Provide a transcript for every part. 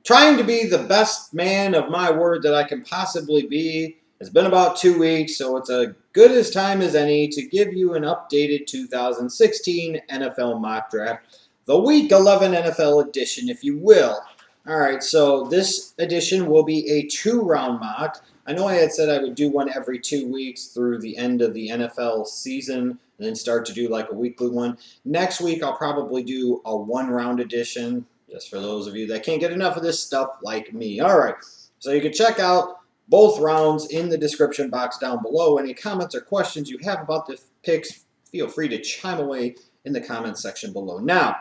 trying to be the best man of my word that I can possibly be. It's been about 2 weeks, so it's as good as time as any to give you an updated 2016 NFL mock draft, the Week 11 NFL edition, if you will. All right, so this edition will be a 2-round mock. I know I had said I would do one every 2 weeks through the end of the NFL season and then start to do like a weekly one. Next week, I'll probably do a 1-round edition, just for those of you that can't get enough of this stuff like me. All right, so you can check out both rounds in the description box down below. Any comments or questions you have about the picks, feel free to chime away in the comments section below. Now,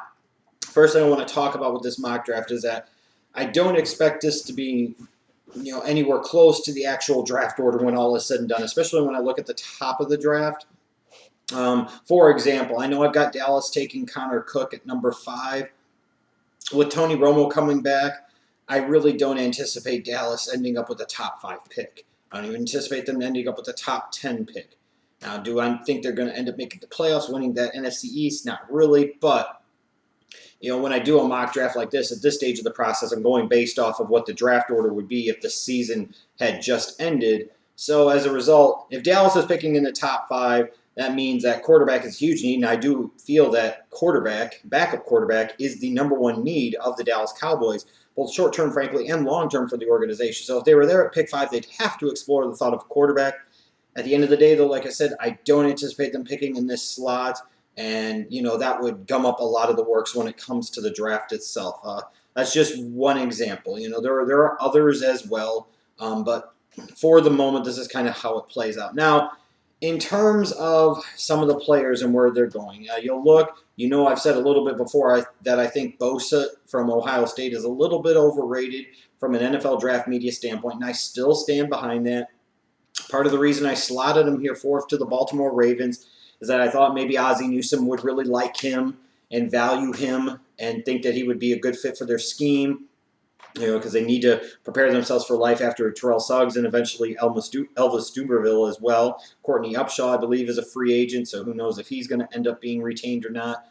first thing I want to talk about with this mock draft is that I don't expect this to be anywhere close to the actual draft order when all is said and done, especially when I look at the top of the draft. For example, I know I've got Dallas taking Connor Cook at number 5. With Tony Romo coming back, I really don't anticipate Dallas ending up with a top 5 pick. I don't even anticipate them ending up with a top 10 pick. Now, do I think they're going to end up making the playoffs, winning that NFC East? Not really, but when I do a mock draft like this, at this stage of the process, I'm going based off of what the draft order would be if the season had just ended. So as a result, if Dallas is picking in the top 5, that means that quarterback is a huge need, and I do feel that backup quarterback, is the number 1 need of the Dallas Cowboys, both short-term, frankly, and long-term for the organization. So if they were there at pick 5, they'd have to explore the thought of quarterback. At the end of the day, though, like I said, I don't anticipate them picking in this slot, and, that would gum up a lot of the works when it comes to the draft itself. That's just one example. There are others as well, but for the moment, this is kind of how it plays out. Now, in terms of some of the players and where they're going, you'll look, I've said a little bit before that I think Bosa from Ohio State is a little bit overrated from an NFL draft media standpoint, and I still stand behind that. Part of the reason I slotted him here 4th to the Baltimore Ravens is that I thought maybe Ozzie Newsome would really like him and value him and think that he would be a good fit for their scheme. Because they need to prepare themselves for life after Terrell Suggs and eventually Elvis Dumerville as well. Courtney Upshaw, I believe, is a free agent, so who knows if he's going to end up being retained or not.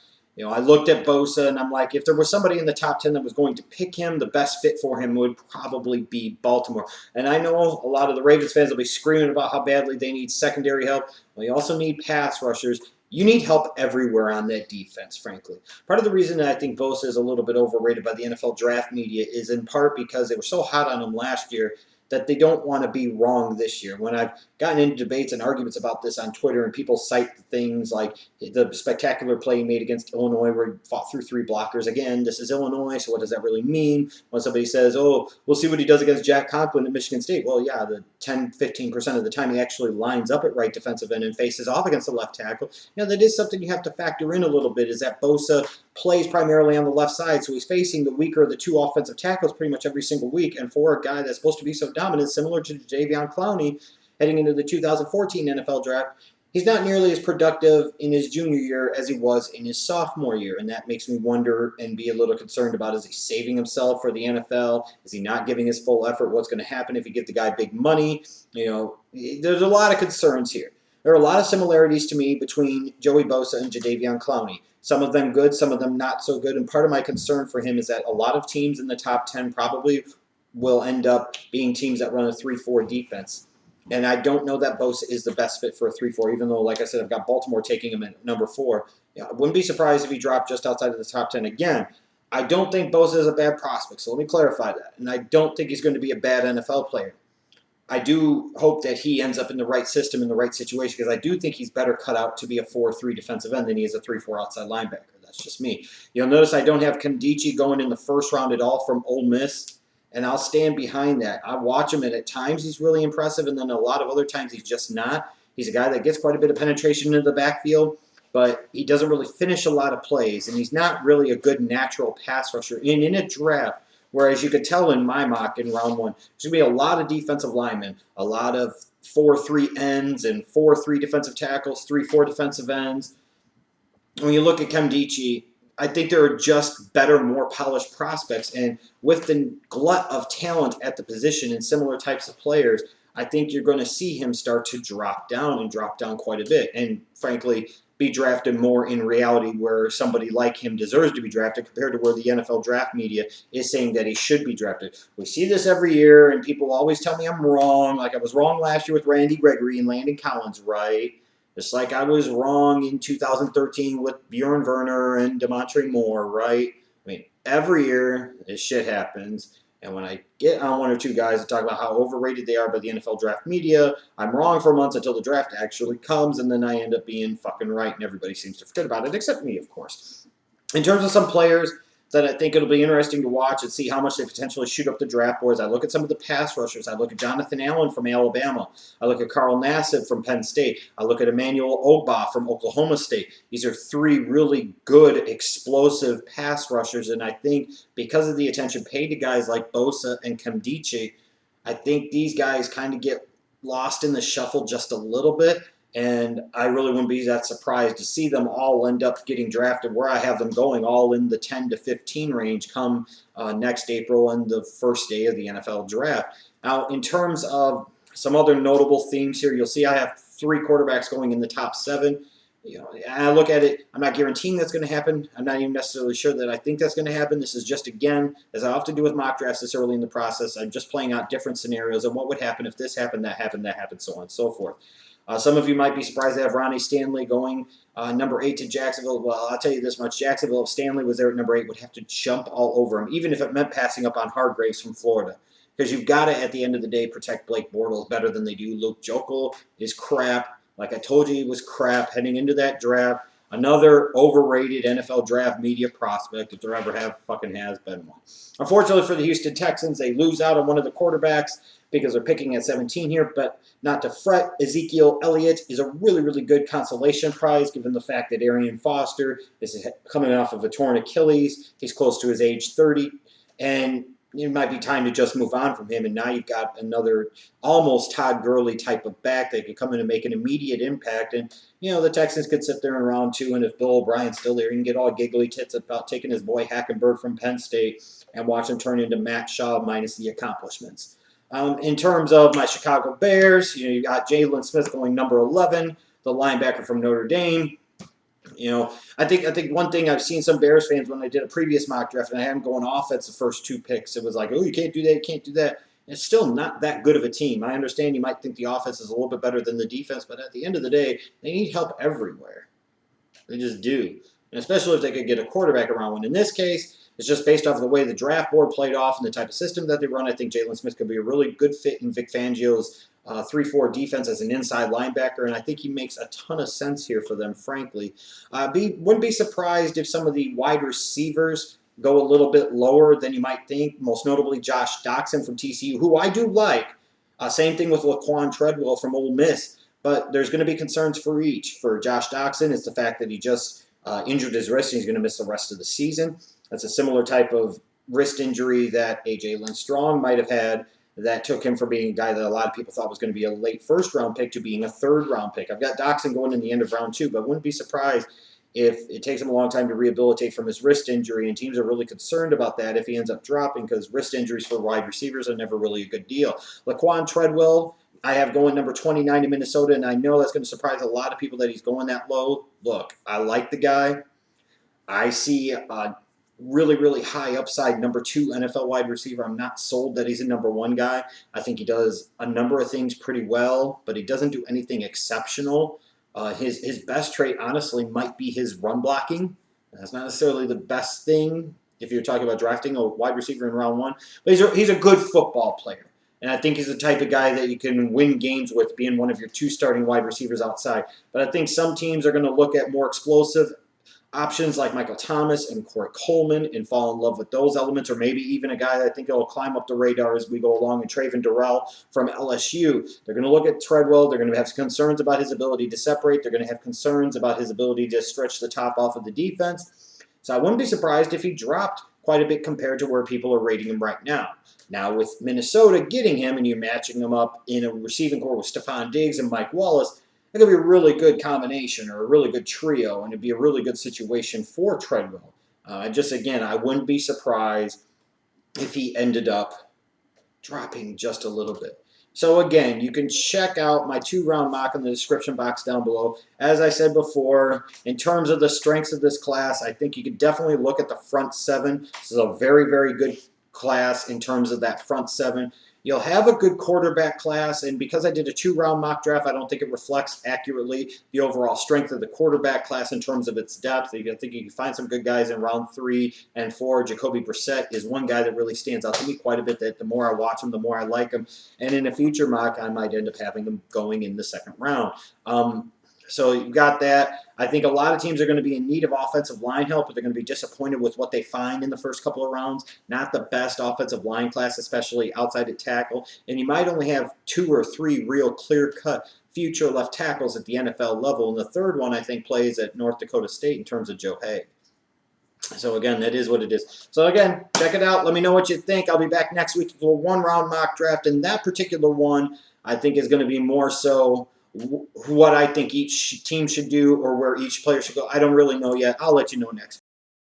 I looked at Bosa, and I'm like, if there was somebody in the top 10 that was going to pick him, the best fit for him would probably be Baltimore. And I know a lot of the Ravens fans will be screaming about how badly they need secondary help. Well, you also need pass rushers. You need help everywhere on that defense, frankly. Part of the reason that I think Bosa is a little bit overrated by the NFL draft media is in part because they were so hot on him last year that they don't want to be wrong this year. When I've gotten into debates and arguments about this on Twitter and people cite things like the spectacular play he made against Illinois where he fought through 3 blockers. Again, this is Illinois, so what does that really mean? When somebody says, oh, we'll see what he does against Jack Conklin at Michigan State. Well, yeah, the 10-15% of the time he actually lines up at right defensive end and faces off against the left tackle. That is something you have to factor in a little bit, is that Bosa plays primarily on the left side, so he's facing the weaker of the 2 offensive tackles pretty much every single week. And for a guy that's supposed to be so dominant, similar to Jadeveon Clowney heading into the 2014 NFL draft, he's not nearly as productive in his junior year as he was in his sophomore year. And that makes me wonder and be a little concerned about, is he saving himself for the NFL? Is he not giving his full effort? What's going to happen if you give the guy big money? There's a lot of concerns here. There are a lot of similarities to me between Joey Bosa and Jadeveon Clowney. Some of them good, some of them not so good. And part of my concern for him is that a lot of teams in the top 10 probably will end up being teams that run a 3-4 defense. And I don't know that Bosa is the best fit for a 3-4, even though, like I said, I've got Baltimore taking him at number 4. I wouldn't be surprised if he dropped just outside of the top 10 again. I don't think Bosa is a bad prospect, so let me clarify that. And I don't think he's going to be a bad NFL player. I do hope that he ends up in the right system, in the right situation, because I do think he's better cut out to be a 4-3 defensive end than he is a 3-4 outside linebacker. That's just me. You'll notice I don't have Kandichi going in the first round at all from Ole Miss, and I'll stand behind that. I watch him, and at times he's really impressive, and then a lot of other times he's just not. He's a guy that gets quite a bit of penetration into the backfield, but he doesn't really finish a lot of plays, and he's not really a good natural pass rusher. And in a draft, whereas you could tell in my mock in round 1, there's going to be a lot of defensive linemen, a lot of 4-3 ends and 4-3 defensive tackles, 3-4 defensive ends. When you look at Kandichi, I think there are just better, more polished prospects. And with the glut of talent at the position and similar types of players, I think you're going to see him start to drop down and drop down quite a bit. And frankly, be drafted more in reality where somebody like him deserves to be drafted compared to where the NFL draft media is saying that he should be drafted. We see this every year, and people always tell me I'm wrong. Like I was wrong last year with Randy Gregory and Landon Collins, right? Just like I was wrong in 2013 with Bjorn Werner and Demontre Moore, right? I mean, every year this shit happens. And when I get on one or two guys to talk about how overrated they are by the NFL draft media, I'm wrong for months until the draft actually comes, and then I end up being fucking right, and everybody seems to forget about it, except me, of course. In terms of some players that I think it'll be interesting to watch and see how much they potentially shoot up the draft boards, I look at some of the pass rushers. I look at Jonathan Allen from Alabama. I look at Carl Nassib from Penn State. I look at Emmanuel Ogbah from Oklahoma State. These are three really good, explosive pass rushers, and I think because of the attention paid to guys like Bosa and Kamdiche, I think these guys kind of get lost in the shuffle just a little bit. And I really wouldn't be that surprised to see them all end up getting drafted where I have them going, all in the 10 to 15 range come next April and the first day of the NFL draft. Now, in terms of some other notable themes here, you'll see I have 3 quarterbacks going in the top 7. You know, I look at it, I'm not guaranteeing that's going to happen. I'm not even necessarily sure that I think that's going to happen. This is just, again, as I often do with mock drafts this early in the process, I'm just playing out different scenarios and what would happen if this happened, that happened, that happened, so on and so forth. Some of you might be surprised to have Ronnie Stanley going number 8 to Jacksonville. Well, I'll tell you this much. Jacksonville, if Stanley was there at number 8, would have to jump all over him, even if it meant passing up on Hargreaves from Florida. Because you've got to, at the end of the day, protect Blake Bortles better than they do. Luke Joeckel is crap. Like I told you, he was crap heading into that draft. Another overrated NFL draft media prospect, if there ever has been one. Unfortunately for the Houston Texans, they lose out on one of the quarterbacks because they're picking at 17 here, but not to fret. Ezekiel Elliott is a really, really good consolation prize given the fact that Arian Foster is coming off of a torn Achilles. He's close to his age 30, and it might be time to just move on from him, and now you've got another almost Todd Gurley type of back that could come in and make an immediate impact. And, you know, the Texans could sit there in round 2, and if Bill O'Brien's still there, he can get all giggly tits about taking his boy Hackenberg from Penn State and watch him turn into Matt Shaw minus the accomplishments. In terms of my Chicago Bears, you got Jaylon Smith going number 11, the linebacker from Notre Dame. I think one thing I've seen some Bears fans when I did a previous mock draft and I had them going offense the first 2 picks, it was like, oh, you can't do that, you can't do that. It's still not that good of a team. I understand you might think the offense is a little bit better than the defense, but at the end of the day, they need help everywhere. They just do. And especially if they could get a quarterback around one. In this case, it's just based off of the way the draft board played off and the type of system that they run. I think Jaylon Smith could be a really good fit in Vic Fangio's 3-4 defense as an inside linebacker, and I think he makes a ton of sense here for them, frankly. Wouldn't be surprised if some of the wide receivers go a little bit lower than you might think, most notably Josh Doctson from TCU, who I do like. Same thing with Laquan Treadwell from Ole Miss, but there's going to be concerns for each. For Josh Doctson, it's the fact that he just injured his wrist and he's going to miss the rest of the season. That's a similar type of wrist injury that A.J. Lynch Strong might have had that took him from being a guy that a lot of people thought was going to be a late first-round pick to being a third-round pick. I've got Doctson going in the end of round 2, but wouldn't be surprised if it takes him a long time to rehabilitate from his wrist injury, and teams are really concerned about that if he ends up dropping because wrist injuries for wide receivers are never really a good deal. Laquan Treadwell, I have going number 29 to Minnesota, and I know that's going to surprise a lot of people that he's going that low. Look, I like the guy. I see really, really high upside number 2 NFL wide receiver. I'm not sold that he's a number 1 guy. I think he does a number of things pretty well, but he doesn't do anything exceptional. His best trait, honestly, might be his run blocking. That's not necessarily the best thing if you're talking about drafting a wide receiver in round 1, but he's a good football player. And I think he's the type of guy that you can win games with being one of your 2 starting wide receivers outside. But I think some teams are going to look at more explosive options like Michael Thomas and Corey Coleman and fall in love with those elements, or maybe even a guy that I think will climb up the radar as we go along, and Traven Durrell from LSU. They're going to look at Treadwell. They're going to have concerns about his ability to separate. They're going to have concerns about his ability to stretch the top off of the defense. So I wouldn't be surprised if he dropped quite a bit compared to where people are rating him right now. Now, with Minnesota getting him and you're matching him up in a receiving core with Stephon Diggs and Mike Wallace, it could be a really good combination or a really good trio, and it'd be a really good situation for Treadwell. Again, I wouldn't be surprised if he ended up dropping just a little bit. So again, you can check out my 2-round mock in the description box down below. As I said before, in terms of the strengths of this class, I think you could definitely look at the front 7. This is a very, very good class in terms of that front 7. You'll have a good quarterback class, and because I did a 2-round mock draft, I don't think it reflects accurately the overall strength of the quarterback class in terms of its depth. I think you can find some good guys in round 3 and 4. Jacoby Brissett is one guy that really stands out to me quite a bit, that the more I watch him, the more I like him. And in a future mock, I might end up having them going in the 2nd round. So you've got that. I think a lot of teams are going to be in need of offensive line help, but they're going to be disappointed with what they find in the first couple of rounds. Not the best offensive line class, especially outside of tackle. And you might only have 2 or 3 real clear-cut future left tackles at the NFL level. And the third one, I think, plays at North Dakota State in terms of Joe Haig. So, again, that is what it is. So, again, check it out. Let me know what you think. I'll be back next week for a 1-round mock draft. And that particular one, I think, is going to be more so what I think each team should do or where each player should go. I don't really know yet. I'll let you know next week.